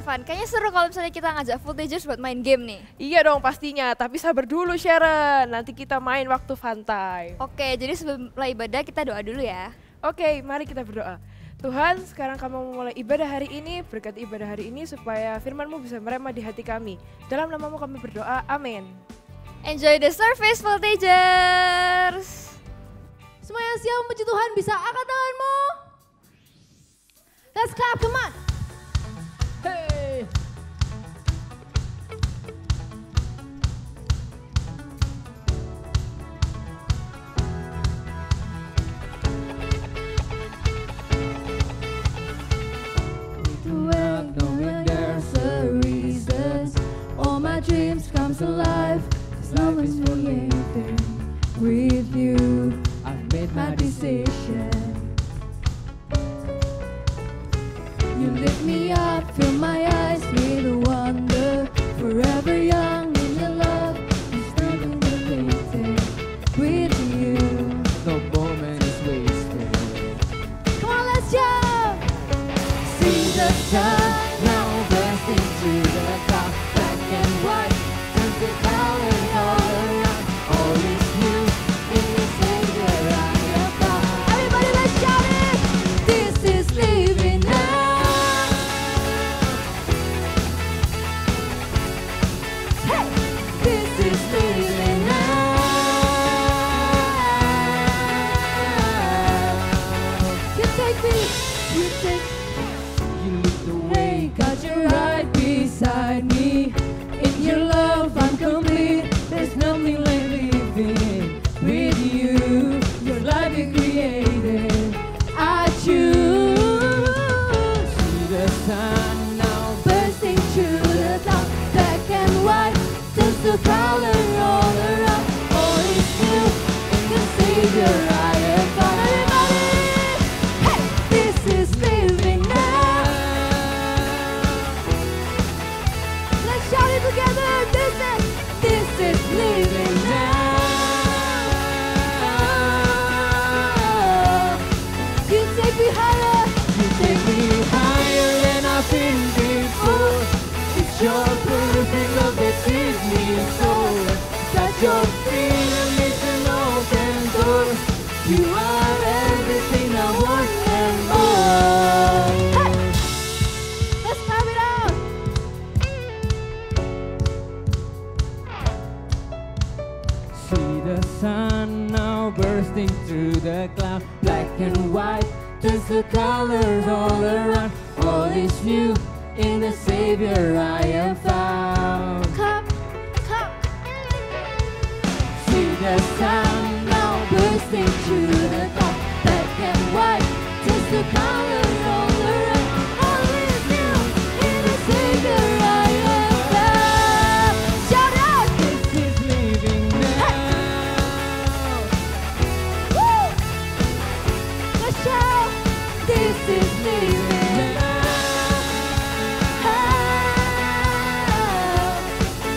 Van. Kayaknya seru kalau misalnya kita ngajak Voltagers buat main game nih. Iya dong pastinya, tapi sabar dulu Sharon, nanti kita main waktu fun time. Oke, jadi sebelum mulai ibadah kita doa dulu ya. Oke, mari kita berdoa. Tuhan, sekarang kamu memulai ibadah hari ini, berkati ibadah hari ini supaya firman-Mu bisa meremah di hati kami. Dalam nama-Mu kami berdoa, amin. Enjoy the service Voltagers. Semua yang siap memuji Tuhan bisa angkat tanganmu. Let's clap, come on. Hey. Knowing there's a reason all my dreams comes alive. Cause love is created with you. I've made my decision. You lift me up, fill my eyes with wonder. Forever young in your love, there's nothing limited. With you, no moment is wasted. Come on, let's jump! See the sun now bursting through the cloud, black and white, turns the colors all around. All is new in the Savior I am found. Everybody, let's shout it! This is living now. Hey, this is living now. You take me, you take. You lead the way, God, you're right beside me. In your love I'm complete. There's nothing like living with you. Your life you created, I choose. See the sun now bursting through the cloud, black and white, just the color all around. All is new in the Savior I have found. Everybody, hey, this is living now. Let's shout it together. This is living now. You take me higher. You take me higher than I've been before. It's your perfect love that sees me so. That your freedom is an open door. You are everything I want and more. Hey! Let's clap it out. See the sun now bursting through the cloud, black and white, just the colors all around. All is new in the Savior I am found. Clap, clap. See the sun now bursting through the cloud, black and white, just the colors all around. All is new in the Savior I am found. Shout out! This is living now. Woo! Let's shout! This is living now.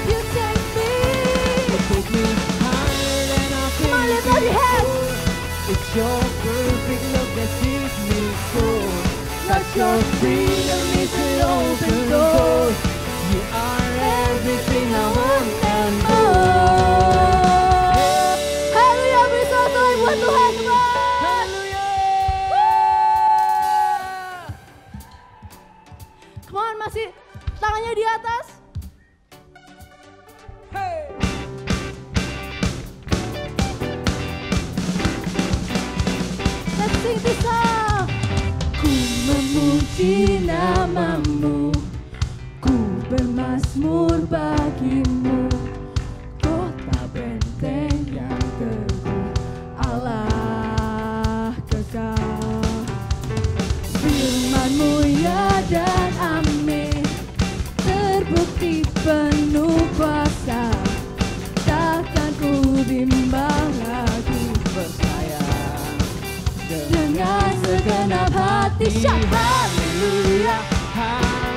You take me higher than I've been. Come on, let's have your hands. It's your perfect love that sees me so. Such your freedom is an open door. You are everything I want and more. Haleluya, beri soal buat Tuhan, teman. Haleluya. Come on, masih tangannya di atas. Hey. Let's sing this song. Ku memuji namamu, ku bermazmur bagimu, kota benteng yang teguh, Allah kekal. Firman-Mu ya dan amin, terbukti penuh kuasa, takkan ku bimbang lagi, percaya dengan segenap hati. Haleluya, haleluya.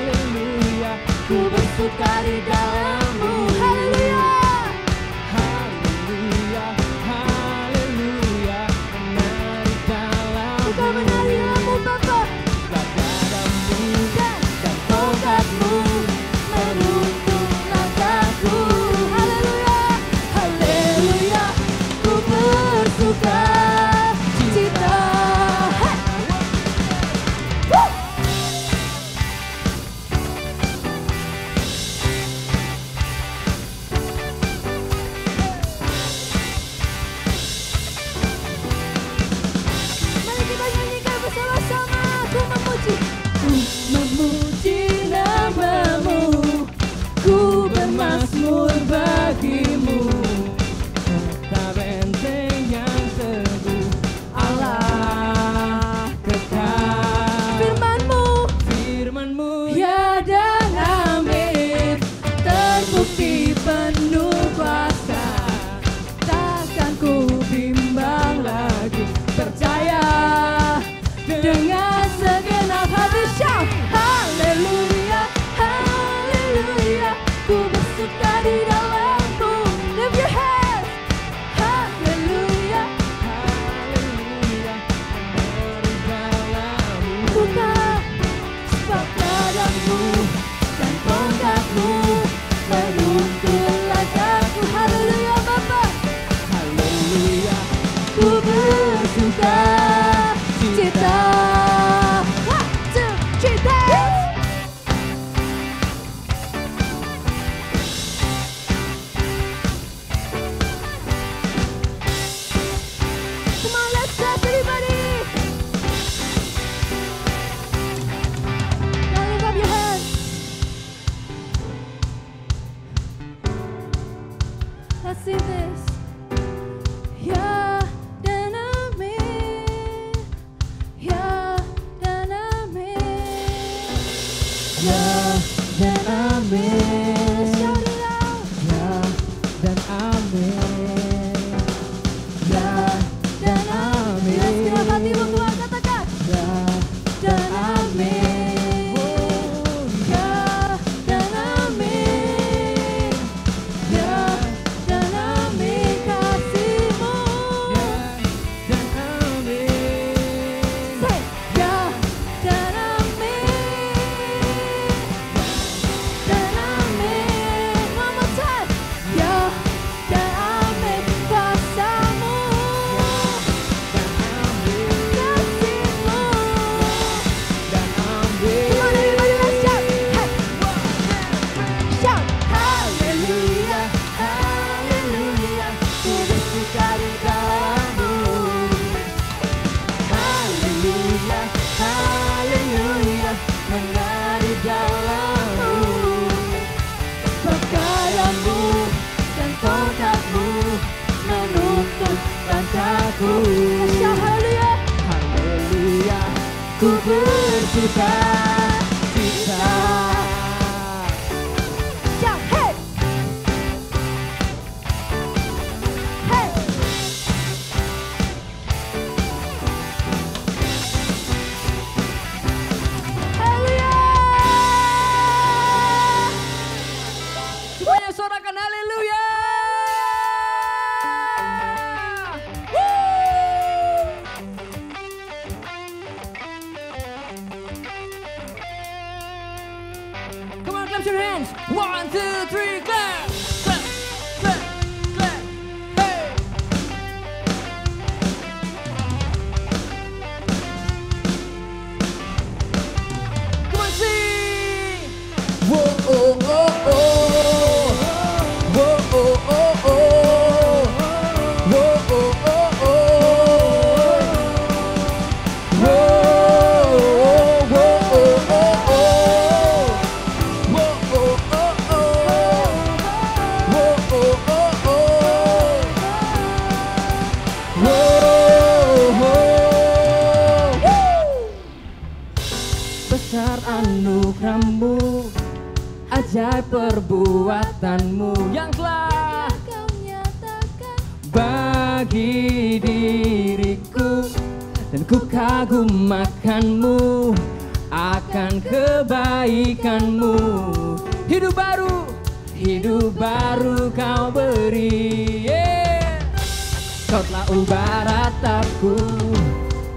ku bersuka di dalammu. Lift your hands, haleluya, haleluya, di dalammu. Ku tak sebab padamu dan tongkatmu menuntun langkahku. Haleluya Bapa, haleluya, ku bersuka cita. One, two, three, dance. Come on, let's dance everybody. Now lift up your hands. Let's sing this. Ya dan amin, ya dan amin, ya dan amin, shout it out. Ya dan amin, ya dan amin. Bila segenap hatimu keluar katakan. Ya dan amin, ya dan amin, ya dan amin kasih-Mu. Ya dan amin. Say, ya dan amin, dan amin. One more time. Ya dan amin kuasa-Mu, kasih-Mu. Come on everybody, let's shout. Hey. Shout. Haleluya, haleluya, ku bersuka di dalammu. Haleluya, haleluya, menari dalammu. Pakaianmu dan tongkatmu menuntun langkahku. Shout haleluya, haleluya, ku bersuka cita. Shout, hey! Hey! Haleluya! Semuanya sorakan haleluya. Come on, clap your hands. 1, 2, 3, clap. Clap, clap, clap. Hey. Come on, sing. Whoa, oh, oh, oh. Whoa, oh, oh, oh. Whoa, oh, oh, oh. Whoa, whoa, oh, oh, oh. Whoa, oh, oh, oh. Whoa, oh, oh, oh. Whoa, whoa. Besar anugerah-Mu, ajaib perbuatanmu yang telah Kau nyatakan bagi diriku, dan ku kagum-Mu akan kebaikan-Mu. Hidup baru Kau beri, yeah. Kau telah ubah rataku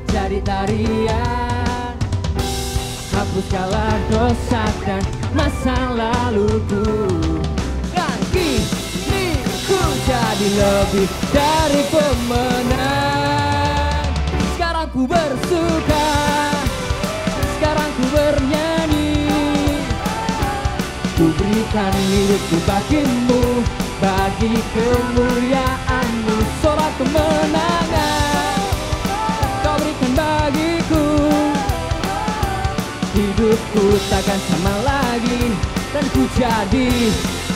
jadi tarian, hapus segala dosa dan masa laluku. Dan kini ku jadi lebih dari pemenang. Sekarang ku bersuka, sekarang ku bernyanyi. Ku berikan hidupku bagimu, bagi kemuliaan-Mu. Sorak kemenangan Kau berikan bagiku. Hidupku takkan sama lagi, dan ku jadi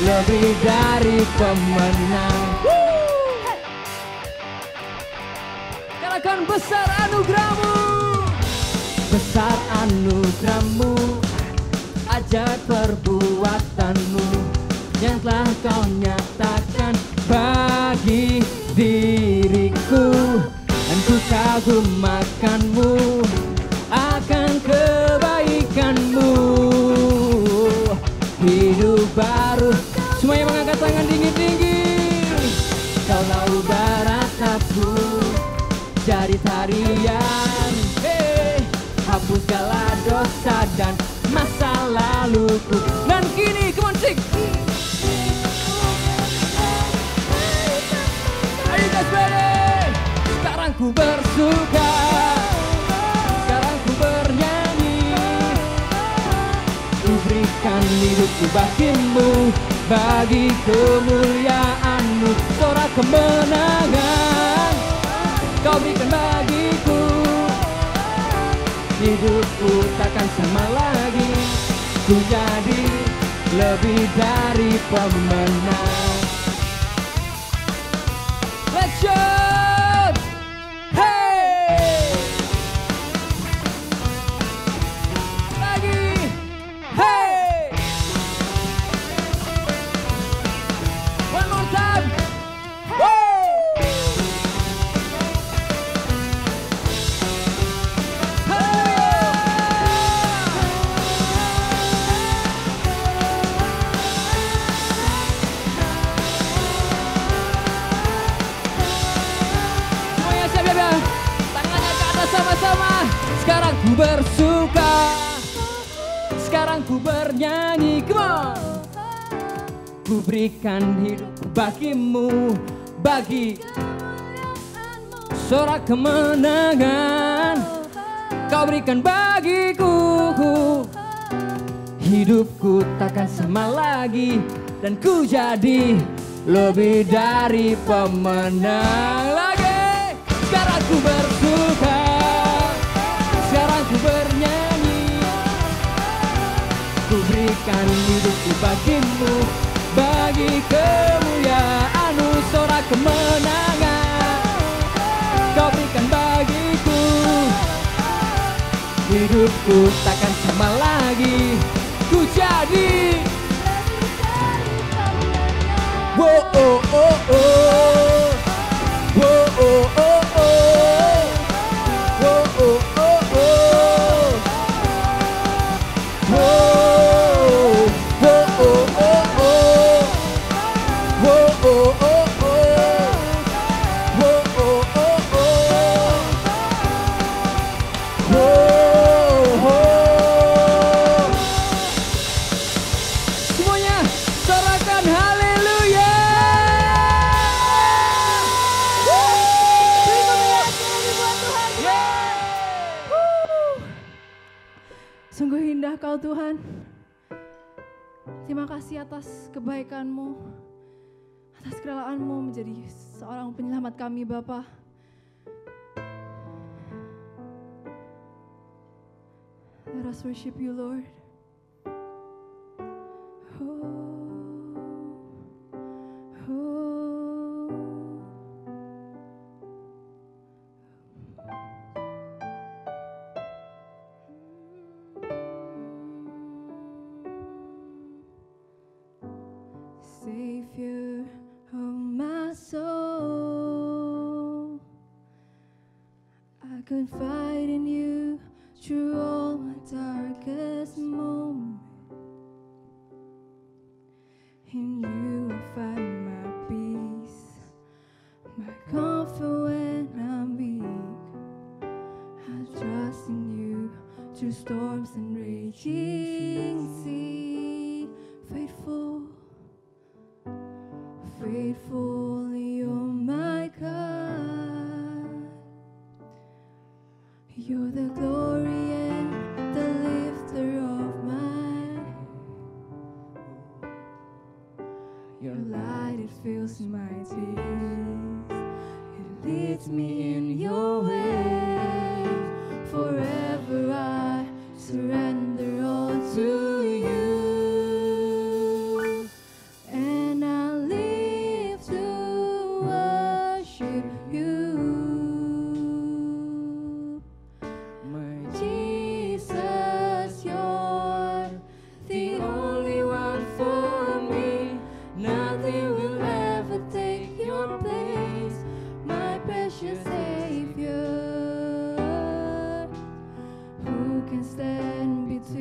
lebih dari pemenang. Katakan besar anugerah-Mu, besar anugerah-Mu, ajaib perbuatan-Mu yang telah Kau nyatakan bagi diriku, dan ku kagum-Mu akan kebaikan-Mu. Hidup baru kemuliaan. Hapus segala dosa dan masa laluku. Dan kini, come on sing. Are you guys ready? Sekarang ku bersuka, sekarang ku bernyanyi. Ku berikan hidupku bagimu, bagi kemuliaanmu. Sorak kemenangan kau berikan bagiku. Hidupku takkan sama lagi, ku jadi lebih dari pemenang. Let's shout! Hey! Lagi! Hey! One more time! Hey! Semuanya siap ya? Tangannya ke atas sama-sama. Sekarang ku bersuka, sekarang ku bernyanyi. Come on. Ku berikan hidup bagimu, bagi sorak kemenangan kau berikan bagiku. Hidupku takkan sama lagi, dan ku jadi lebih dari pemenang. Lagi, sekarang ku bersuka, sekarang ku bernyanyi. Ku berikan hidupku bagimu, bagi kemuliaanmu. Sorak kemenangan kau berikan bagiku. Hidupku takkan sama lagi, ku jadi. Whoa, oh, oh, oh. Whoa, oh, oh, oh. Whoa, oh, oh, oh. Whoa, whoa, oh, oh, oh. Whoa, oh, oh, oh. Whoa, oh, oh, oh. Whoa, oh. Semuanya sorakan haleluya. Sungguh indah Kau Tuhan. Terima kasih atas kebaikan-Mu, atas kerelaanmu menjadi seorang penyelamat kami Bapa. Let us worship you, Lord. Savior of my soul, I confide in you through all my darkest moments. In you I find my peace, my comfort when I'm weak. I trust in you through storms and raging sea. Faithful, faithful, you're my God. You're the glory and the lifter of my. Your light, it fills my days. It leads me in your way. Forever I surrender all to you. And I live to worship you. My Jesus, you're the only one for me. Nothing will ever take your place, my precious Savior. Who can stand between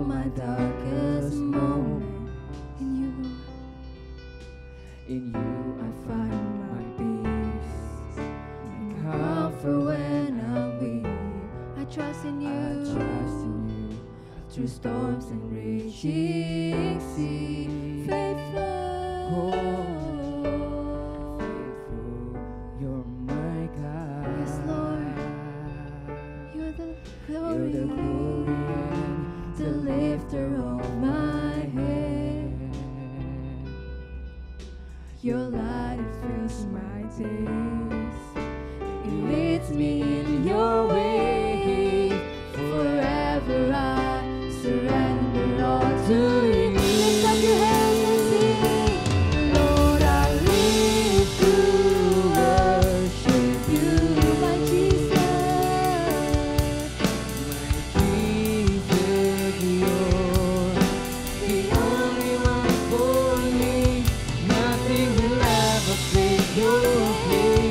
all my darkest moments. In you, Lord, In you I find my peace, my comfort when I'm weak. I trust in I you, trust in you. through storms and raging sea. Faithful, Faithful, you're my God. Yes, Lord. You're the You're the glory, glory and the lifter of my head. Your light it fills my days. It leads me in your way. Forever I surrender all to you. Lift up your hands and sing. Lord, I live to worship you, my Jesus. Jesus, you're the only one for me. Nothing will ever take your place.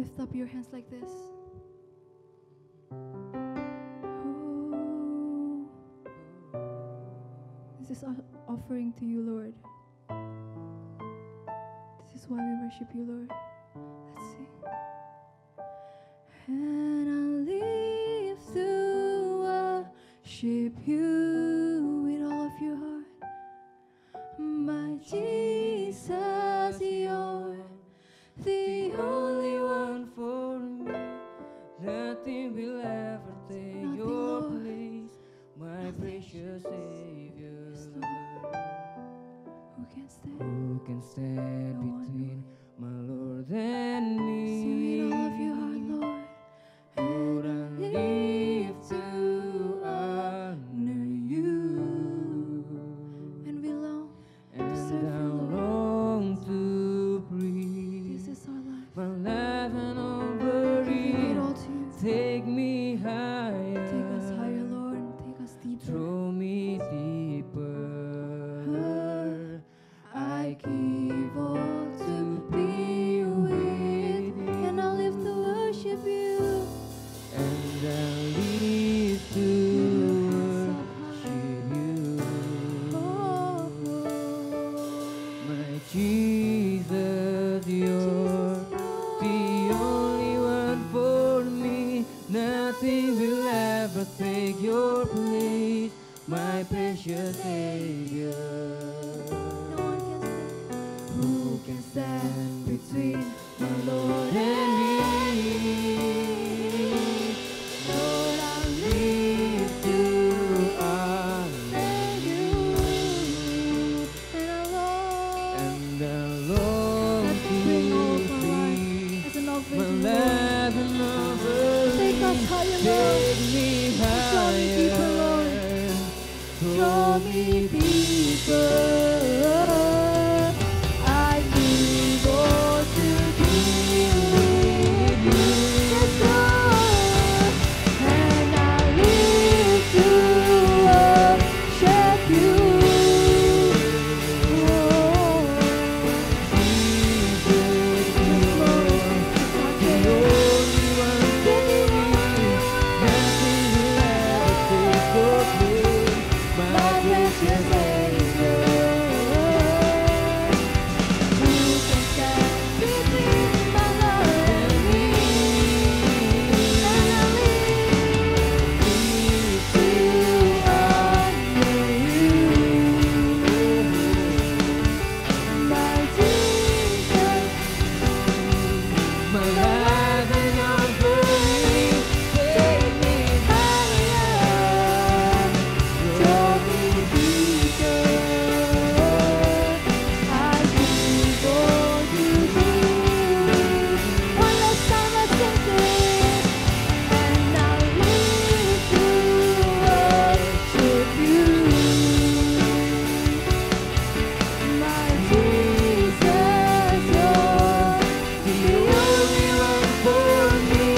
lift up your hands like this. Ooh. This is our offering to you, Lord. This is why we worship you, Lord. Let's sing. And I live to worship you with all of your heart. My Jesus, you're the only one for me. Nothing will ever take Nothing, your Lord. place, my precious Savior. Yes, Lord. Who can stand? Who can stand No one, between my Lord and me? Sing with all of your heart, Lord. Lord, I live to honor you, And we long and serve you, I Lord. long to breathe This is our life. my life and We give it over all to you. Take me higher, Take us higher, Lord, and take us deeper. throw me deeper. I give all to be with you, and I live to worship you. And I live to worship you, Oh, my Jesus, you're the only one for me. Nothing will ever take your place, my precious Savior. no one can stand. Who can stand between my Lord and me? Lord, I live to honor you, And I long and I long that we bring all to of our life be as an offering my to you, Lord. life and offering. Take us higher, Lord. Take me Draw me deeper, Lord. higher, Draw me deeper. I give all to be with you. Yes, Lord. And I live to worship you. Oh, Jesus, yes, Lord. the only one for me. Nothing will ever take your place, my precious Savior. Who can stand between my Lord and me? And I live to honor you, my Jesus. My life and offering, take me Higher, draw me deeper. I give all to you. One last time I sing this, and I live to worship you, my Jesus. the only one for me.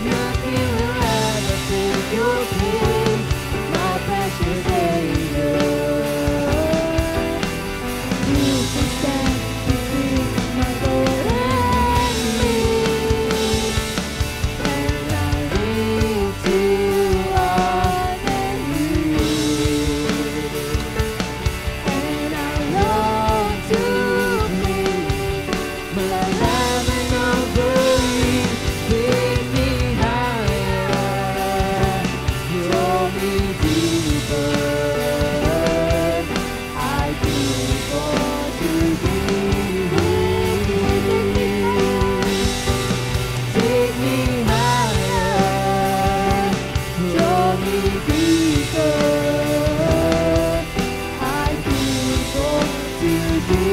Nothing will ever take your place, my precious Savior. You can stand between my Lord and me, and I live to honor you, and I long to please My life and offering, take me higher, draw me deeper. I give all to be with you. Take me higher, Draw me deeper. I give all to be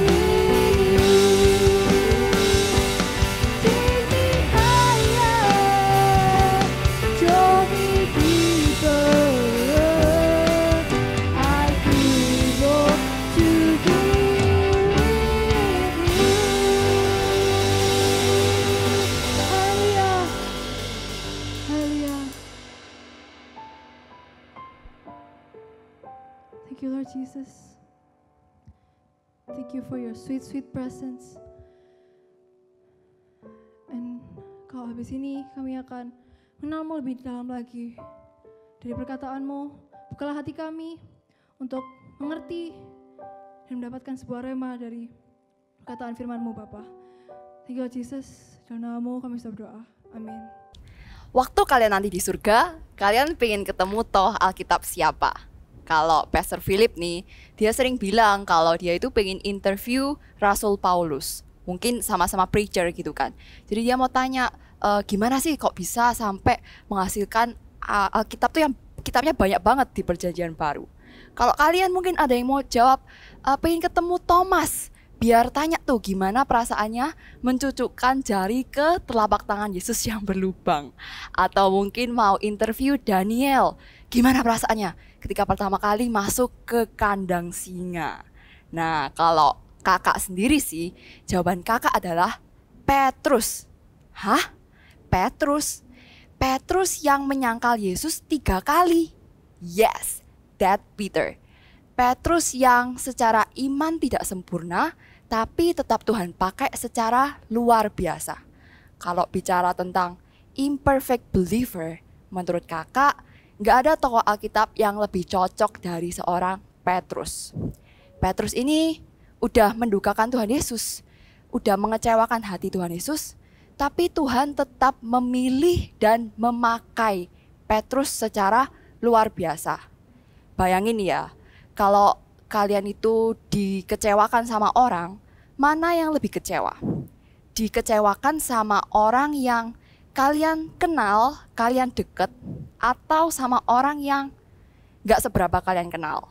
with you. Take me higher. Draw me deeper. I give all to be with you. Hallelujah. Hallelujah. Thank you, Lord Jesus. Thank you for your sweet, sweet presence. And habis ini kami akan mengenalmu lebih dalam lagi. Dari perkataanmu, bukalah hati kami untuk mengerti dan mendapatkan sebuah rema dari perkataan firman-Mu Bapa. Thank you Lord Jesus, dalam nama-Mu kami sudah berdoa. Amin. Waktu kalian nanti di surga, kalian pengen ketemu toh Alkitab siapa? Kalau Pastor Philip nih, dia sering bilang kalau dia itu pengen interview Rasul Paulus. Mungkin sama-sama preacher gitu kan. Jadi dia mau tanya, gimana sih kok bisa sampai menghasilkan Alkitab tuh yang kitabnya banyak banget di Perjanjian Baru. Kalau kalian mungkin ada yang mau jawab, pengen ketemu Thomas, biar tanya tuh gimana perasaannya mencucukkan jari ke telapak tangan Yesus yang berlubang. Atau mungkin mau interview Daniel, gimana perasaannya ketika pertama kali masuk ke kandang singa. Nah, kalau kakak sendiri sih, jawaban kakak adalah Petrus. Hah? Petrus? Petrus yang menyangkal Yesus 3 kali. Yes, that Peter. Petrus yang secara iman tidak sempurna, tapi tetap Tuhan pakai secara luar biasa. Kalau bicara tentang imperfect believer, menurut kakak, nggak ada tokoh Alkitab yang lebih cocok dari seorang Petrus. Petrus ini udah mendukakan Tuhan Yesus, udah mengecewakan hati Tuhan Yesus, tapi Tuhan tetap memilih dan memakai Petrus secara luar biasa. Bayangin ya, kalau kalian itu dikecewakan sama orang, mana yang lebih kecewa? Dikecewakan sama orang yang kalian kenal, kalian deket, atau sama orang yang gak seberapa kalian kenal?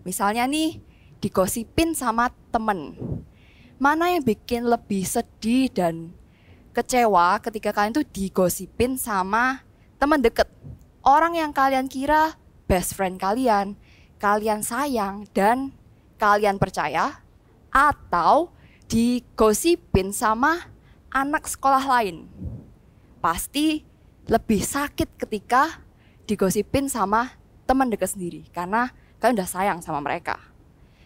Misalnya nih, digosipin sama temen. Mana yang bikin lebih sedih dan kecewa ketika kalian tuh digosipin sama teman deket, orang yang kalian kira best friend kalian, kalian sayang dan kalian percaya, atau digosipin sama anak sekolah lain? Pasti lebih sakit ketika digosipin sama teman dekat sendiri karena kalian udah sayang sama mereka.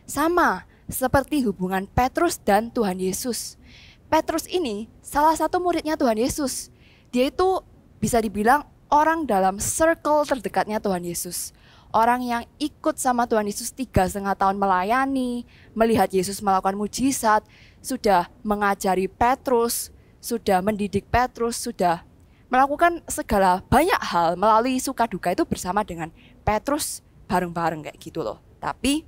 Sama seperti hubungan Petrus dan Tuhan Yesus. Petrus ini salah satu muridnya Tuhan Yesus. Dia itu bisa dibilang orang dalam circle terdekatnya Tuhan Yesus. Orang yang ikut sama Tuhan Yesus 3,5 tahun melayani, melihat Yesus melakukan mujizat, sudah mengajari Petrus, sudah mendidik Petrus, sudah melakukan segala banyak hal melalui suka duka itu bersama dengan Petrus bareng-bareng kayak gitu loh. Tapi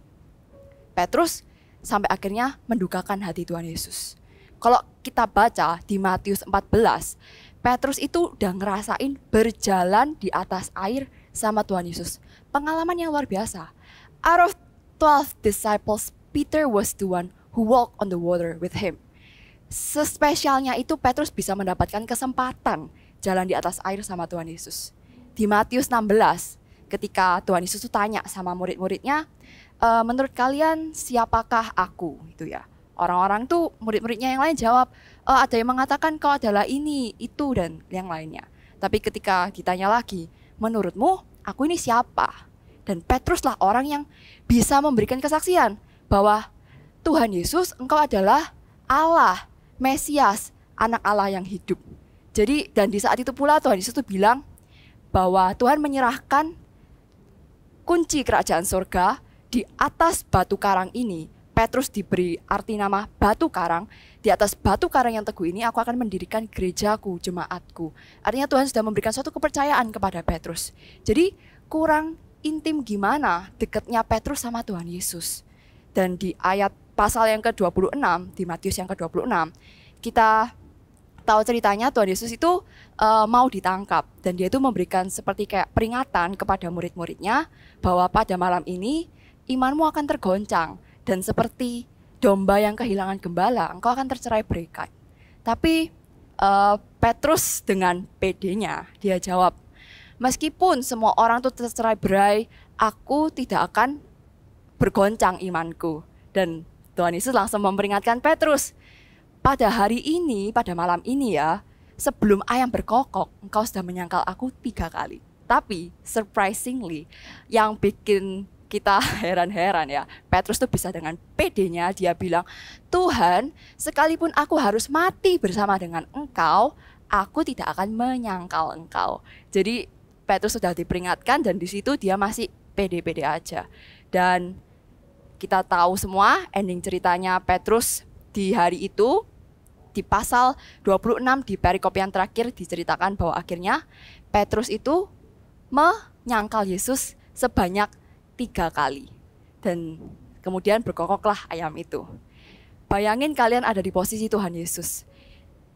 Petrus sampai akhirnya mendukakan hati Tuhan Yesus. Kalau kita baca di Matius 14, Petrus itu udah ngerasain berjalan di atas air sama Tuhan Yesus. Pengalaman yang luar biasa. Out of 12 disciples, Peter was the one who walked on the water with him. Sespesialnya itu Petrus bisa mendapatkan kesempatan jalan di atas air sama Tuhan Yesus. Di Matius 16, ketika Tuhan Yesus itu tanya sama murid-muridnya, menurut kalian siapakah aku? Itu ya. Orang-orang tuh murid-muridnya yang lain jawab, ada yang mengatakan kau adalah ini, itu, dan yang lainnya. Tapi ketika ditanya lagi, menurutmu aku ini siapa? Dan Petruslah orang yang bisa memberikan kesaksian bahwa Tuhan Yesus, engkau adalah Allah, Mesias, anak Allah yang hidup. Jadi dan di saat itu pula Tuhan Yesus itu bilang bahwa Tuhan menyerahkan kunci kerajaan surga di atas batu karang ini. Petrus diberi arti nama batu karang. Di atas batu karang yang teguh ini aku akan mendirikan gerejaku, jemaatku. Artinya Tuhan sudah memberikan suatu kepercayaan kepada Petrus. Jadi kurang intim gimana dekatnya Petrus sama Tuhan Yesus. Dan di ayat pasal yang ke-26, di Matius yang ke-26, kita tahu ceritanya Tuhan Yesus itu mau ditangkap. Dan dia itu memberikan seperti kayak peringatan kepada murid-muridnya bahwa pada malam ini imanmu akan tergoncang. Dan seperti domba yang kehilangan gembala, engkau akan tercerai berai. Tapi Petrus dengan pedenya, dia jawab, meskipun semua orang itu tercerai berai, aku tidak akan bergoncang imanku. Dan Tuhan Yesus langsung memperingatkan Petrus, pada hari ini, pada malam ini ya, sebelum ayam berkokok, engkau sudah menyangkal aku 3 kali. Tapi surprisingly, yang bikin kita heran-heran ya, Petrus tuh bisa dengan pedenya dia bilang, Tuhan, sekalipun aku harus mati bersama dengan engkau, aku tidak akan menyangkal engkau. Jadi Petrus sudah diperingatkan dan di situ dia masih pede-pede aja. Dan kita tahu semua ending ceritanya Petrus di hari itu, di pasal 26 di perikop yang terakhir diceritakan bahwa akhirnya Petrus itu menyangkal Yesus sebanyak 3 kali. Dan kemudian berkokoklah ayam itu. Bayangin kalian ada di posisi Tuhan Yesus,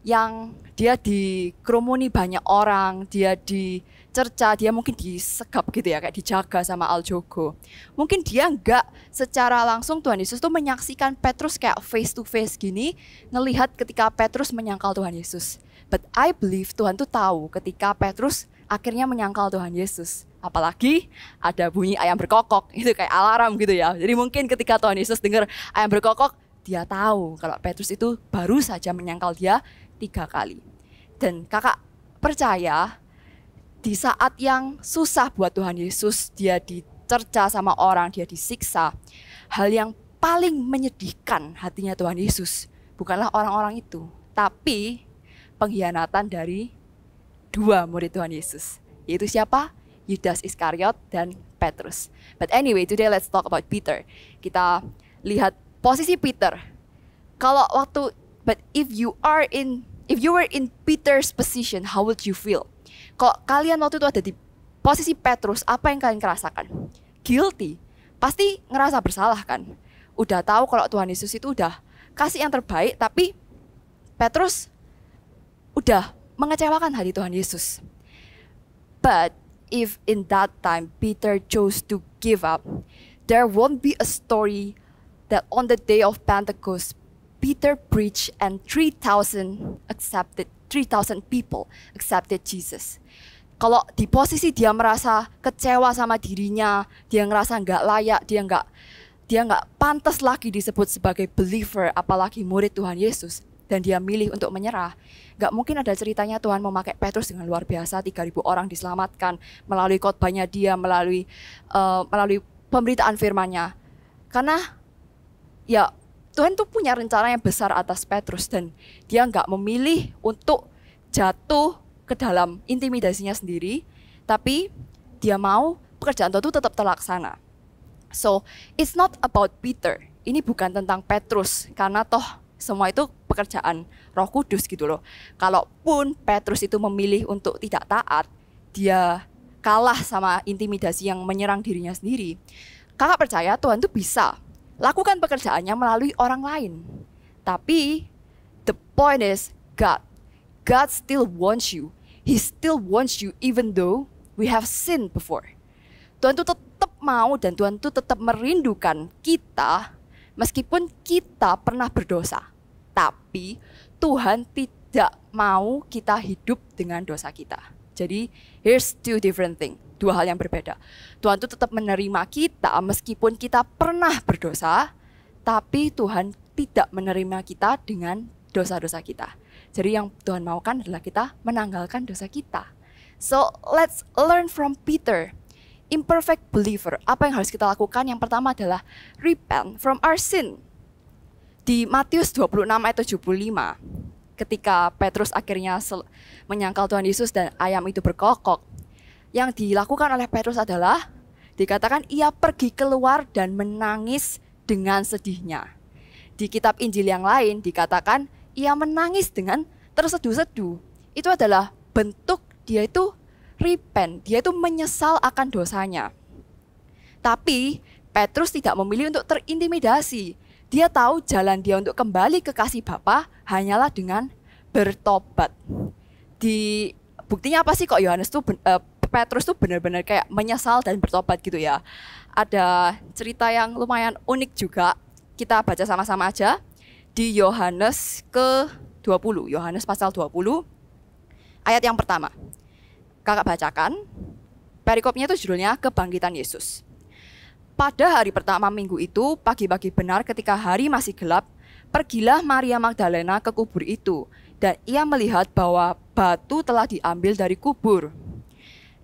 yang dia dikerumuni banyak orang, dia dicerca, dia mungkin disekap gitu ya, kayak dijaga sama aljogo. Mungkin dia enggak secara langsung Tuhan Yesus tuh menyaksikan Petrus kayak face to face gini, ngelihat ketika Petrus menyangkal Tuhan Yesus. But I believe Tuhan tuh tahu ketika Petrus akhirnya menyangkal Tuhan Yesus. Apalagi ada bunyi ayam berkokok, itu kayak alarm gitu ya. Jadi mungkin ketika Tuhan Yesus dengar ayam berkokok, dia tahu kalau Petrus itu baru saja menyangkal dia 3 kali. Dan kakak percaya di saat yang susah buat Tuhan Yesus, dia dicerca sama orang, dia disiksa, hal yang paling menyedihkan hatinya Tuhan Yesus bukanlah orang-orang itu, tapi pengkhianatan dari 2 murid Tuhan Yesus, yaitu siapa? Yudas Iskariot dan Petrus. But anyway, today let's talk about Peter. Kita lihat posisi Peter. Kalau if you were in Peter's position, how would you feel? Kalau kalian waktu itu ada di posisi Petrus, apa yang kalian rasakan? Guilty. Pasti ngerasa bersalah kan? Udah tahu kalau Tuhan Yesus itu udah kasih yang terbaik, tapi Petrus udah mengecewakan hati Tuhan Yesus. But if in that time Peter chose to give up, there won't be a story that on the day of Pentecost, Peter preached and 3,000 people accepted Jesus. Kalau di posisi dia merasa kecewa sama dirinya, dia ngerasa nggak layak, dia nggak pantas lagi disebut sebagai believer, apalagi murid Tuhan Yesus, dan dia milih untuk menyerah, nggak mungkin ada ceritanya Tuhan memakai Petrus dengan luar biasa, 3.000 orang diselamatkan melalui khotbahnya dia, melalui pemberitaan firman-Nya. Karena ya Tuhan tuh punya rencana yang besar atas Petrus, dan dia nggak memilih untuk jatuh ke dalam intimidasinya sendiri, tapi dia mau pekerjaan Tuhan itu tetap terlaksana. So it's not about Peter. Ini bukan tentang Petrus, karena toh semua itu pekerjaan Roh Kudus gitu loh. Kalaupun Petrus itu memilih untuk tidak taat, dia kalah sama intimidasi yang menyerang dirinya sendiri. Kakak percaya Tuhan tuh bisa lakukan pekerjaannya melalui orang lain. Tapi the point is God still wants you. He still wants you even though we have sinned before. Tuhan tuh tetap mau dan Tuhan tuh tetap merindukan kita meskipun kita pernah berdosa. Tapi Tuhan tidak mau kita hidup dengan dosa kita. Jadi here's 2 different things. 2 hal yang berbeda. Tuhan tuh tetap menerima kita meskipun kita pernah berdosa, tapi Tuhan tidak menerima kita dengan dosa-dosa kita. Jadi yang Tuhan maukan adalah kita menanggalkan dosa kita. So let's learn from Peter. Imperfect believer, apa yang harus kita lakukan? Yang pertama adalah repent from our sin. Di Matius 26 ayat 75, ketika Petrus akhirnya menyangkal Tuhan Yesus dan ayam itu berkokok, yang dilakukan oleh Petrus adalah dikatakan ia pergi keluar dan menangis dengan sedihnya. Di kitab Injil yang lain dikatakan ia menangis dengan terseduh-seduh. Itu adalah bentuk dia itu repent, dia itu menyesal akan dosanya. Tapi Petrus tidak memilih untuk terintimidasi. Dia tahu jalan dia untuk kembali ke kasih Bapa hanyalah dengan bertobat. Di buktinya apa sih kok Petrus tuh benar-benar kayak menyesal dan bertobat gitu ya. Ada cerita yang lumayan unik juga. Kita baca sama-sama aja di Yohanes ke-20, Yohanes pasal 20 ayat yang pertama. Kakak bacakan. Perikopnya itu judulnya Kebangkitan Yesus. Pada hari pertama minggu itu, pagi-pagi benar ketika hari masih gelap, pergilah Maria Magdalena ke kubur itu, dan ia melihat bahwa batu telah diambil dari kubur.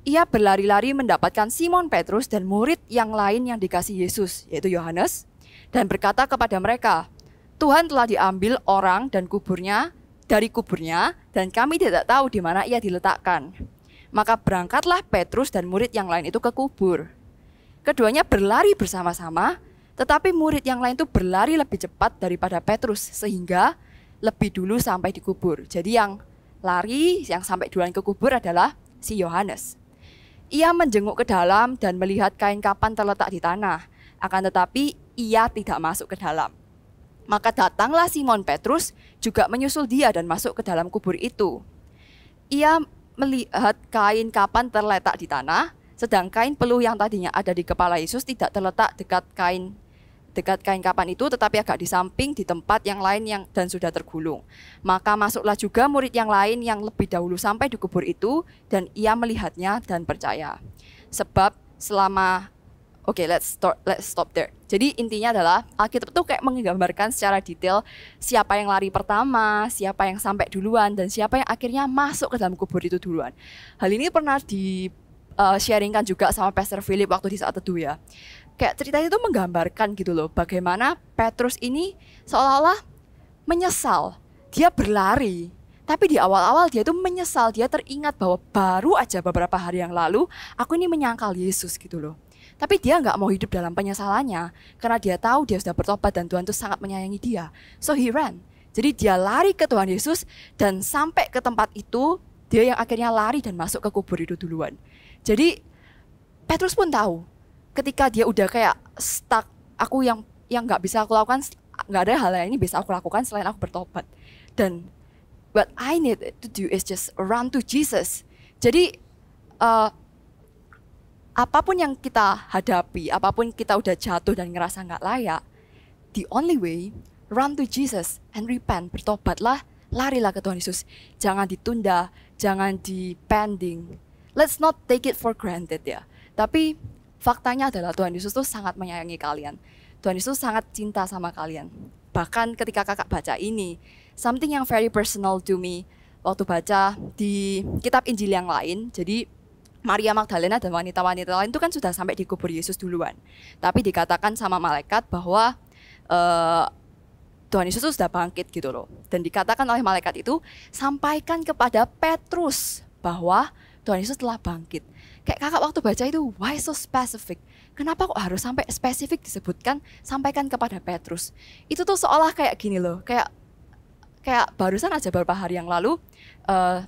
Ia berlari-lari mendapatkan Simon Petrus dan murid yang lain yang dikasih Yesus, yaitu Yohanes, dan berkata kepada mereka, Tuhan telah diambil orang dan kuburnya dari kuburnya dan kami tidak tahu di mana ia diletakkan. Maka berangkatlah Petrus dan murid yang lain itu ke kubur. Keduanya berlari bersama-sama, tetapi murid yang lain itu berlari lebih cepat daripada Petrus sehingga lebih dulu sampai di kubur. Jadi yang lari, yang sampai duluan ke kubur adalah si Yohanes. Ia menjenguk ke dalam dan melihat kain kapan terletak di tanah. Akan tetapi ia tidak masuk ke dalam. Maka datanglah Simon Petrus juga menyusul dia dan masuk ke dalam kubur itu. Ia melihat kain kapan terletak di tanah, sedang kain peluh yang tadinya ada di kepala Yesus tidak terletak dekat kain kapan itu, tetapi agak di samping di tempat yang lain dan sudah tergulung. Maka masuklah juga murid yang lain yang lebih dahulu sampai di kubur itu, dan ia melihatnya dan percaya. Sebab selama let's stop there. Jadi intinya adalah Alkitab tuh kayak menggambarkan secara detail siapa yang lari pertama, siapa yang sampai duluan, dan siapa yang akhirnya masuk ke dalam kubur itu duluan. Hal ini pernah sharingkan juga sama Pastor Philip waktu di saat teduh ya. Kayak ceritanya itu menggambarkan gitu loh, bagaimana Petrus ini seolah-olah menyesal. Dia berlari, tapi di awal-awal dia tuh menyesal. Dia teringat bahwa baru aja beberapa hari yang lalu aku ini menyangkal Yesus gitu loh. Tapi dia nggak mau hidup dalam penyesalannya karena dia tahu dia sudah bertobat dan Tuhan tuh sangat menyayangi dia. So he ran. Jadi dia lari ke Tuhan Yesus dan sampai ke tempat itu dia yang akhirnya lari dan masuk ke kubur itu duluan. Jadi Petrus pun tahu ketika dia udah kayak stuck, aku yang nggak bisa aku lakukan, nggak ada hal lain ini bisa aku lakukan selain aku bertobat. Dan what I need to do is just run to Jesus. Jadi apapun yang kita hadapi, apapun kita udah jatuh dan ngerasa nggak layak, the only way, run to Jesus and repent, bertobatlah, larilah ke Tuhan Yesus. Jangan ditunda, jangan dipending. Let's not take it for granted ya. Tapi faktanya adalah Tuhan Yesus tuh sangat menyayangi kalian. Tuhan Yesus sangat cinta sama kalian. Bahkan ketika kakak baca ini, something yang very personal to me, waktu baca di kitab Injil yang lain, jadi Maria Magdalena dan wanita-wanita lain itu kan sudah sampai di kubur Yesus duluan. Tapi dikatakan sama malaikat bahwa Tuhan Yesus sudah bangkit gitu loh. Dan dikatakan oleh malaikat itu, sampaikan kepada Petrus bahwa Tuhan Yesus telah bangkit. Kayak kakak waktu baca itu, why so specific? Kenapa kok harus sampai spesifik disebutkan, sampaikan kepada Petrus? Itu tuh seolah kayak gini loh, kayak barusan aja beberapa hari yang lalu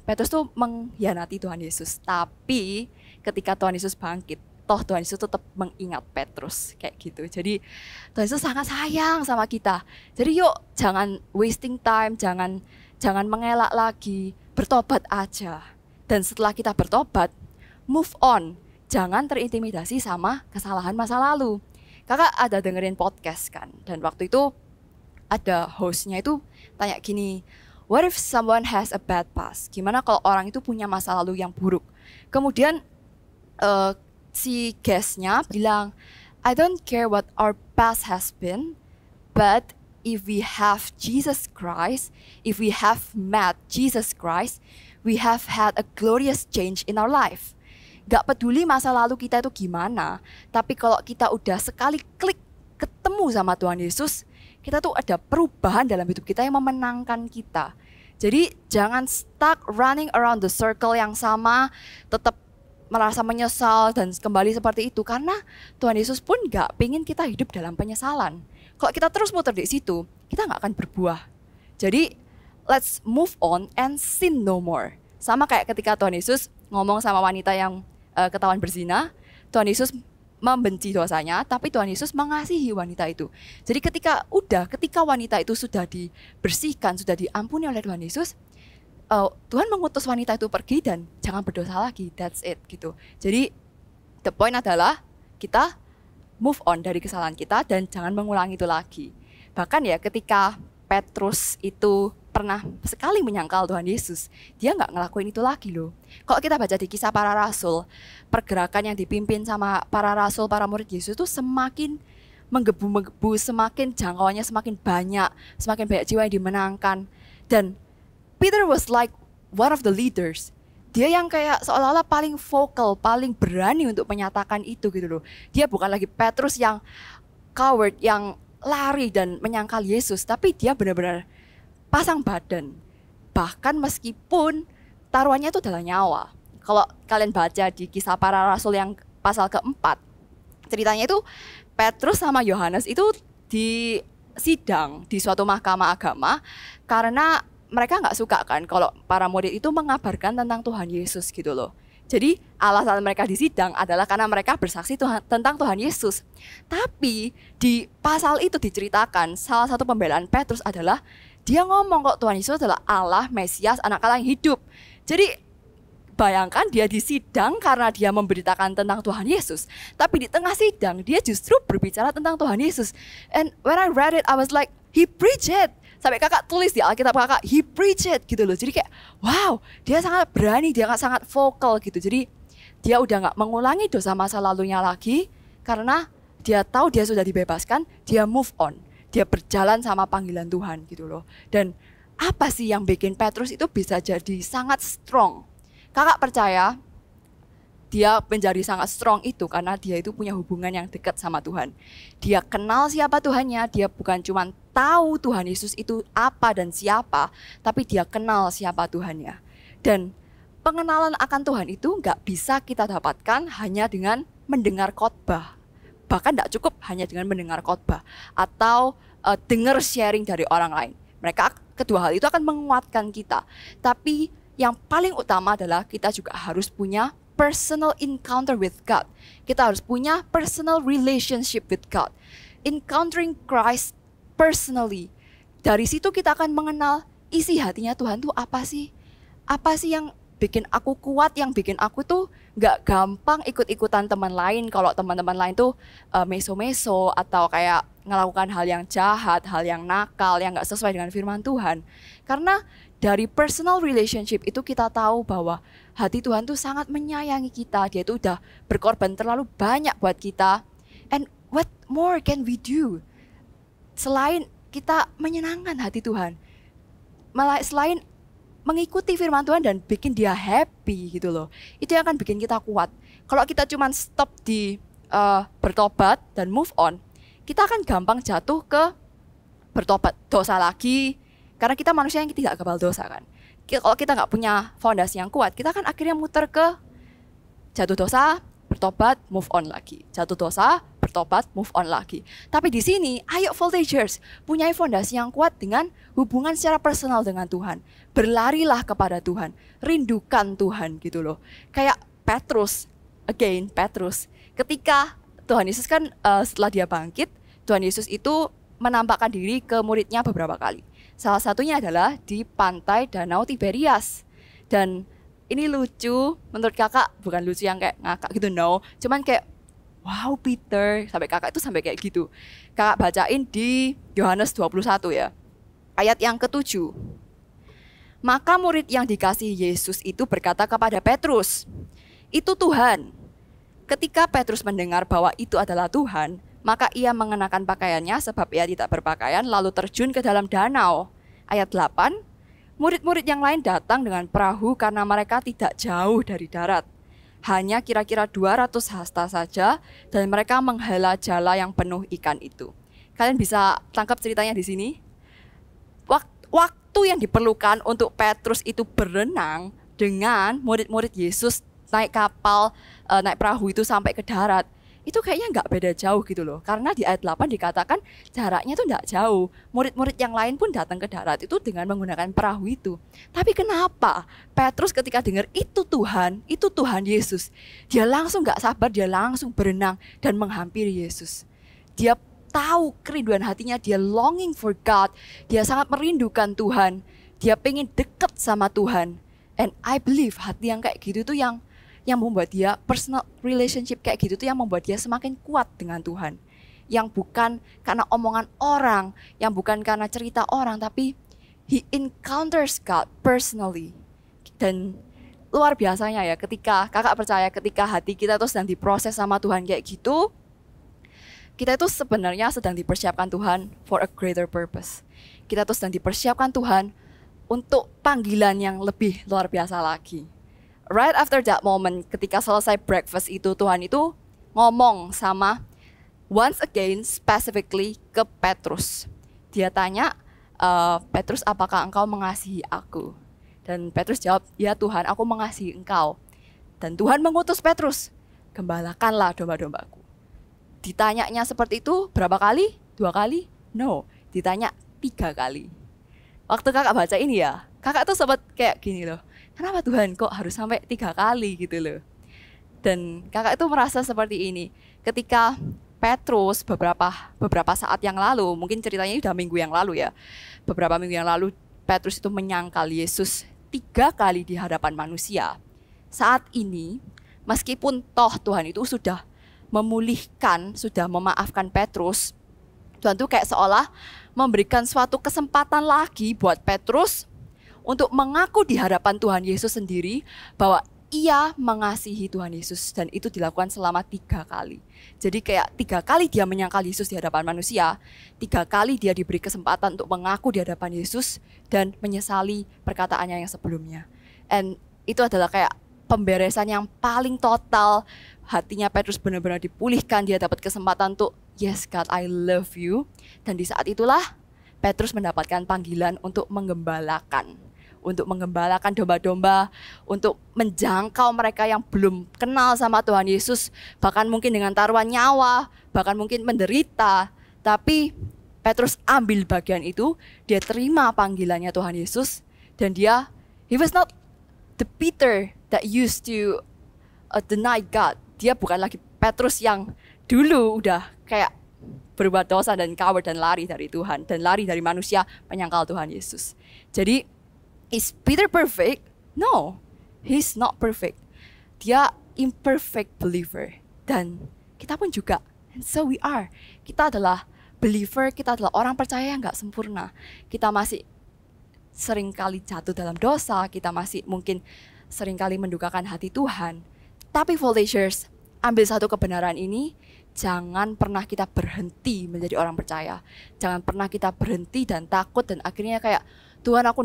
Petrus tuh mengkhianati Tuhan Yesus. Tapi ketika Tuhan Yesus bangkit, toh Tuhan Yesus tetap mengingat Petrus kayak gitu. Jadi Tuhan Yesus sangat sayang sama kita. Jadi yuk jangan wasting time, jangan mengelak lagi, bertobat aja. Dan setelah kita bertobat, move on. Jangan terintimidasi sama kesalahan masa lalu. Kakak ada dengerin podcast kan, dan waktu itu ada hostnya itu tanya gini, what if someone has a bad past? Gimana kalau orang itu punya masa lalu yang buruk? Kemudian si guestnya bilang, I don't care what our past has been, but if we have Jesus Christ, if we have met Jesus Christ, we have had a glorious change in our life. Gak peduli masa lalu kita itu gimana, tapi kalau kita udah sekali klik ketemu sama Tuhan Yesus, kita tuh ada perubahan dalam hidup kita yang memenangkan kita. Jadi jangan stuck running around the circle yang sama, tetap merasa menyesal dan kembali seperti itu. Karena Tuhan Yesus pun gak pingin kita hidup dalam penyesalan. Kalau kita terus muter di situ, kita gak akan berbuah. Jadi let's move on and sin no more. Sama kayak ketika Tuhan Yesus ngomong sama wanita yang ketahuan berzina, Tuhan Yesus membenci dosanya, tapi Tuhan Yesus mengasihi wanita itu. Jadi ketika wanita itu sudah dibersihkan, sudah diampuni oleh Tuhan Yesus, Tuhan mengutus wanita itu pergi dan jangan berdosa lagi. That's it gitu. Jadi the point adalah kita move on dari kesalahan kita dan jangan mengulangi itu lagi. Bahkan ya ketika Petrus itu pernah sekali menyangkal Tuhan Yesus, dia nggak ngelakuin itu lagi loh. Kalau kita baca di Kisah Para Rasul, pergerakan yang dipimpin sama para rasul, para murid Yesus itu semakin menggebu-gebu, semakin jangkauannya semakin banyak jiwa yang dimenangkan. Dan Peter was like one of the leaders. Dia yang kayak seolah-olah paling vokal, paling berani untuk menyatakan itu gitu loh. Dia bukan lagi Petrus yang coward, yang lari dan menyangkal Yesus, tapi dia benar-benar pasang badan. bahkan meskipun taruhannya itu adalah nyawa. Kalau kalian baca di Kisah Para Rasul yang pasal keempat, ceritanya itu Petrus sama Yohanes itu di sidang di suatu mahkamah agama karena mereka nggak suka kan kalau para murid itu mengabarkan tentang Tuhan Yesus gitu loh. Jadi alasan mereka di sidang adalah karena mereka bersaksi tentang Tuhan Yesus. Tapi di pasal itu diceritakan salah satu pembelaan Petrus adalah dia ngomong kok Tuhan Yesus adalah Allah, Mesias, anak Allah yang hidup. Jadi bayangkan dia di sidang karena dia memberitakan tentang Tuhan Yesus. Tapi di tengah sidang dia justru berbicara tentang Tuhan Yesus. And when I read it I was like, he preached it. Sampai kakak tulis di Alkitab kakak, he preached it gitu loh. Jadi kayak wow, dia sangat berani, dia sangat vokal gitu. Jadi dia udah gak mengulangi dosa masa lalunya lagi karena dia tahu dia sudah dibebaskan, dia move on. Dia berjalan sama panggilan Tuhan gitu loh. Dan apa sih yang bikin Petrus itu bisa jadi sangat strong? Kakak percaya dia menjadi sangat strong itu karena dia itu punya hubungan yang dekat sama Tuhan. Dia kenal siapa Tuhannya, dia bukan cuma tahu Tuhan Yesus itu apa dan siapa, tapi dia kenal siapa Tuhannya. Dan pengenalan akan Tuhan itu nggak bisa kita dapatkan hanya dengan mendengar khotbah. Bahkan nggak cukup hanya dengan mendengar khotbah atau dengar sharing dari orang lain. Kedua hal itu akan menguatkan kita. Tapi yang paling utama adalah kita juga harus punya personal encounter with God. Kita harus punya personal relationship with God. Encountering Christ personally. Dari situ kita akan mengenal isi hatinya Tuhan tuh apa sih? Apa sih yang bikin aku kuat, yang bikin aku tuh gak gampang ikut-ikutan teman lain. Kalau teman-teman lain tuh meso-meso atau kayak melakukan hal yang jahat, hal yang nakal, yang gak sesuai dengan firman Tuhan. Karena dari personal relationship itu kita tahu bahwa hati Tuhan tuh sangat menyayangi kita. Dia tuh udah berkorban terlalu banyak buat kita. And what more can we do? Selain kita menyenangkan hati Tuhan, selain mengikuti firman Tuhan dan bikin dia happy gitu loh. Itu yang akan bikin kita kuat. Kalau kita cuma stop di bertobat dan move on, kita akan gampang jatuh ke bertobat dosa lagi. Karena kita manusia yang tidak kebal dosa kan. Kalau kita nggak punya fondasi yang kuat, kita kan akhirnya muter ke jatuh dosa, bertobat, move on lagi. Jatuh dosa, bertobat, move on lagi. Tapi di sini, ayo Voltagers, punya fondasi yang kuat dengan hubungan secara personal dengan Tuhan. Berlarilah kepada Tuhan, rindukan Tuhan gitu loh. Kayak Petrus, ketika Tuhan Yesus kan setelah dia bangkit, Tuhan Yesus itu menampakkan diri ke muridnya beberapa kali. Salah satunya adalah di pantai Danau Tiberias. Dan ini lucu, menurut kakak, bukan lucu yang kayak ngakak gitu, no. Cuman kayak, wow Peter, sampai kakak itu sampai kayak gitu. Kakak bacain di Yohanes 21 ya, ayat yang ke-7. Maka murid yang dikasihi Yesus itu berkata kepada Petrus, itu Tuhan. Ketika Petrus mendengar bahwa itu adalah Tuhan, maka ia mengenakan pakaiannya sebab ia tidak berpakaian lalu terjun ke dalam danau. Ayat 8, murid-murid yang lain datang dengan perahu karena mereka tidak jauh dari darat. Hanya kira-kira 200 hasta saja dan mereka menghela jala yang penuh ikan itu. Kalian bisa tangkap ceritanya di sini? Waktu yang diperlukan untuk Petrus itu berenang dengan murid-murid Yesus naik kapal, naik perahu itu sampai ke darat. Itu kayaknya nggak beda jauh gitu loh. Karena di ayat 8 dikatakan jaraknya tuh nggak jauh. Murid-murid yang lain pun datang ke darat itu dengan menggunakan perahu itu. Tapi kenapa Petrus ketika dengar itu Tuhan Yesus, dia langsung nggak sabar, dia langsung berenang dan menghampiri Yesus. Dia tahu kerinduan hatinya, dia longing for God. Dia sangat merindukan Tuhan. Dia pengen dekat sama Tuhan. And I believe hati yang kayak gitu tuh yang membuat dia personal relationship kayak gitu tuh yang membuat dia semakin kuat dengan Tuhan. Yang bukan karena omongan orang, yang bukan karena cerita orang, tapi he encounters God personally. Dan luar biasanya ya ketika kakak percaya ketika hati kita tuh sedang diproses sama Tuhan kayak gitu, kita itu sebenarnya sedang dipersiapkan Tuhan for a greater purpose. Kita tuh sedang dipersiapkan Tuhan untuk panggilan yang lebih luar biasa lagi. Right after that moment, ketika selesai breakfast itu, Tuhan itu ngomong sama, once again, specifically ke Petrus. Dia tanya, Petrus, apakah engkau mengasihi aku? Dan Petrus jawab, ya Tuhan, aku mengasihi engkau. Dan Tuhan mengutus Petrus, gembalakanlah domba-dombaku. Ditanyanya seperti itu berapa kali? 2 kali? No, ditanya 3 kali. Waktu kakak baca ini ya, kakak tuh sempat kayak gini loh, kenapa Tuhan kok harus sampai 3 kali gitu loh. Dan kakak itu merasa seperti ini, ketika Petrus beberapa saat yang lalu, mungkin ceritanya udah minggu yang lalu ya, beberapa minggu yang lalu Petrus itu menyangkal Yesus 3 kali di hadapan manusia. Saat ini, meskipun toh Tuhan itu sudah memulihkan, sudah memaafkan Petrus, Tuhan tuh kayak seolah memberikan suatu kesempatan lagi buat Petrus untuk mengaku di hadapan Tuhan Yesus sendiri bahwa ia mengasihi Tuhan Yesus, dan itu dilakukan selama 3 kali. Jadi kayak 3 kali dia menyangkal Yesus di hadapan manusia, 3 kali dia diberi kesempatan untuk mengaku di hadapan Yesus dan menyesali perkataannya yang sebelumnya. And itu adalah kayak pemberesan yang paling total. Hatinya Petrus benar-benar dipulihkan, dia dapat kesempatan untuk yes God, I love you. Dan di saat itulah Petrus mendapatkan panggilan untuk menggembalakan domba-domba, untuk menjangkau mereka yang belum kenal sama Tuhan Yesus, bahkan mungkin dengan taruhan nyawa, bahkan mungkin menderita. Tapi Petrus ambil bagian itu, dia terima panggilannya Tuhan Yesus, dan he was not the Peter that used to deny God. Dia bukan lagi Petrus yang dulu udah kayak berbuat dosa dan coward dan lari dari Tuhan, dan lari dari manusia, menyangkal Tuhan Yesus. Jadi is Peter perfect? No, he's not perfect. Dia imperfect believer. Dan kita pun juga. And so we are. Kita adalah believer, kita adalah orang percaya yang gak sempurna. Kita masih seringkali jatuh dalam dosa, kita masih mungkin seringkali mendukakan hati Tuhan. Tapi Voltagers, ambil satu kebenaran ini, jangan pernah kita berhenti menjadi orang percaya. Jangan pernah kita berhenti dan takut dan akhirnya kayak, Tuhan aku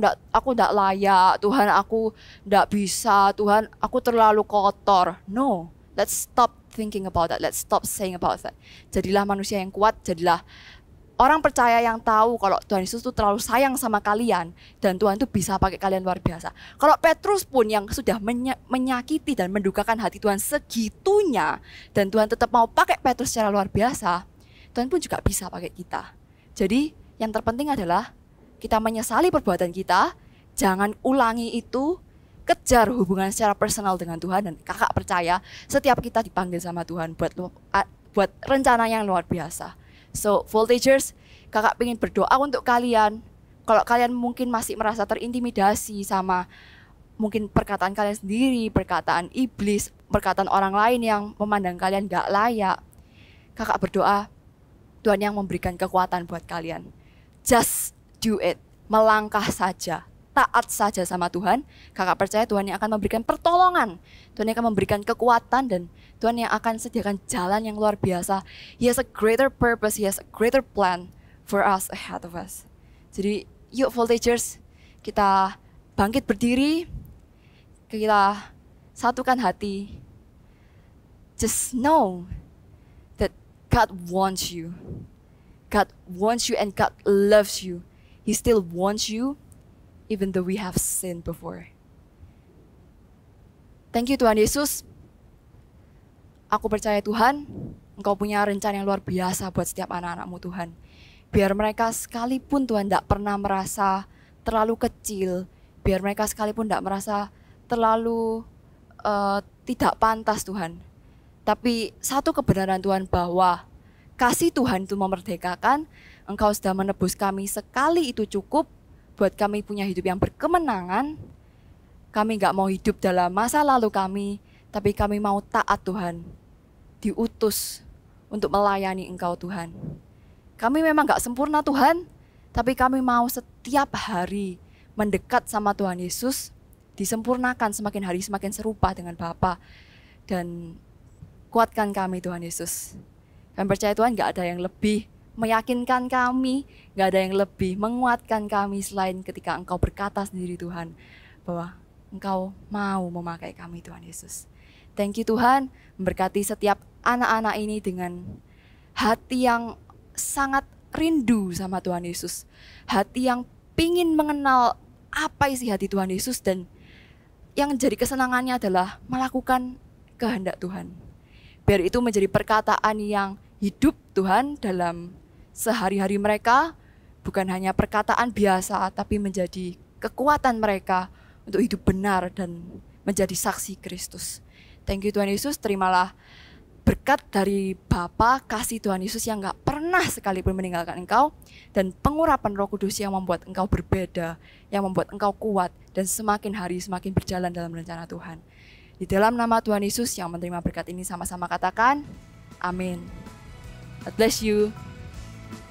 ndak layak, Tuhan aku ndak bisa, Tuhan aku terlalu kotor. No, let's stop thinking about that, let's stop saying about that. Jadilah manusia yang kuat, jadilah orang percaya yang tahu kalau Tuhan Yesus itu terlalu sayang sama kalian, dan Tuhan itu bisa pakai kalian luar biasa. Kalau Petrus pun yang sudah menyakiti dan mendukakan hati Tuhan segitunya, dan Tuhan tetap mau pakai Petrus secara luar biasa, Tuhan pun juga bisa pakai kita. Jadi yang terpenting adalah kita menyesali perbuatan kita, jangan ulangi itu, kejar hubungan secara personal dengan Tuhan, dan kakak percaya setiap kita dipanggil sama Tuhan buat rencana yang luar biasa. So Voltagers, kakak pengen berdoa untuk kalian. Kalau kalian mungkin masih merasa terintimidasi sama mungkin perkataan kalian sendiri, perkataan iblis, perkataan orang lain yang memandang kalian gak layak, kakak berdoa Tuhan yang memberikan kekuatan buat kalian. Just do it, melangkah saja, taat saja sama Tuhan. Kakak percaya Tuhan yang akan memberikan pertolongan, Tuhan yang akan memberikan kekuatan, dan Tuhan yang akan sediakan jalan yang luar biasa. He has a greater purpose, He has a greater plan for us ahead of us. Jadi yuk Voltagers, kita bangkit berdiri, kita satukan hati. Just know that God wants you. God wants you and God loves you. He still wants you even though we have sinned before. Thank you Tuhan Yesus. Aku percaya Tuhan, Engkau punya rencana yang luar biasa buat setiap anak-anak-Mu Tuhan. Biar mereka sekalipun Tuhan tidak pernah merasa terlalu kecil, biar mereka sekalipun tidak merasa terlalu tidak pantas Tuhan. Tapi satu kebenaran Tuhan bahwa kasih Tuhan itu memerdekakan. Engkau sudah menebus kami, sekali itu cukup buat kami punya hidup yang berkemenangan. Kami gak mau hidup dalam masa lalu kami, tapi kami mau taat Tuhan, diutus untuk melayani Engkau Tuhan. Kami memang gak sempurna Tuhan, tapi kami mau setiap hari mendekat sama Tuhan Yesus, disempurnakan semakin hari semakin serupa dengan Bapa. Dan kuatkan kami Tuhan Yesus. Kami percaya Tuhan gak ada yang lebih meyakinkan kami, gak ada yang lebih menguatkan kami selain ketika Engkau berkata sendiri Tuhan, bahwa Engkau mau memakai kami Tuhan Yesus. Thank you Tuhan, memberkati setiap anak-anak ini dengan hati yang sangat rindu sama Tuhan Yesus. Hati yang pingin mengenal apa isi hati Tuhan Yesus, dan yang jadi kesenangannya adalah melakukan kehendak Tuhan. Biar itu menjadi perkataan yang hidup Tuhan dalam sehari-hari mereka, bukan hanya perkataan biasa, tapi menjadi kekuatan mereka untuk hidup benar dan menjadi saksi Kristus. Thank you Tuhan Yesus, terimalah berkat dari Bapa, kasih Tuhan Yesus yang gak pernah sekalipun meninggalkan engkau, dan pengurapan Roh Kudus yang membuat engkau berbeda, yang membuat engkau kuat, dan semakin hari semakin berjalan dalam rencana Tuhan. Di dalam nama Tuhan Yesus yang menerima berkat ini, sama-sama katakan, amin. God bless you.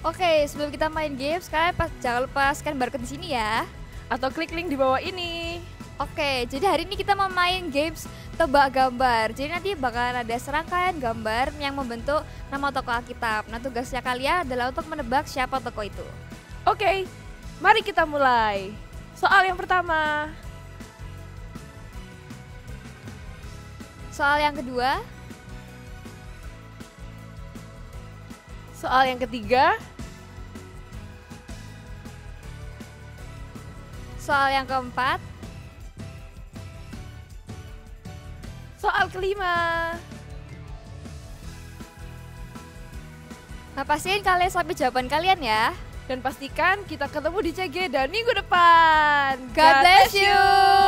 Oke, sebelum kita main games, kalian jangan lupa scan barcode di sini ya. Atau klik link di bawah ini. Oke, jadi hari ini kita mau main games tebak gambar. Jadi nanti bakalan ada serangkaian gambar yang membentuk nama tokoh Alkitab. Nah, tugasnya kalian adalah untuk menebak siapa tokoh itu. Oke, mari kita mulai. Soal yang pertama. Soal yang kedua. Soal yang ketiga. Soal yang keempat. Soal kelima. Nah, pastiin kalian sampai jawaban kalian ya. Dan pastikan kita ketemu di CG dan minggu depan. God bless you.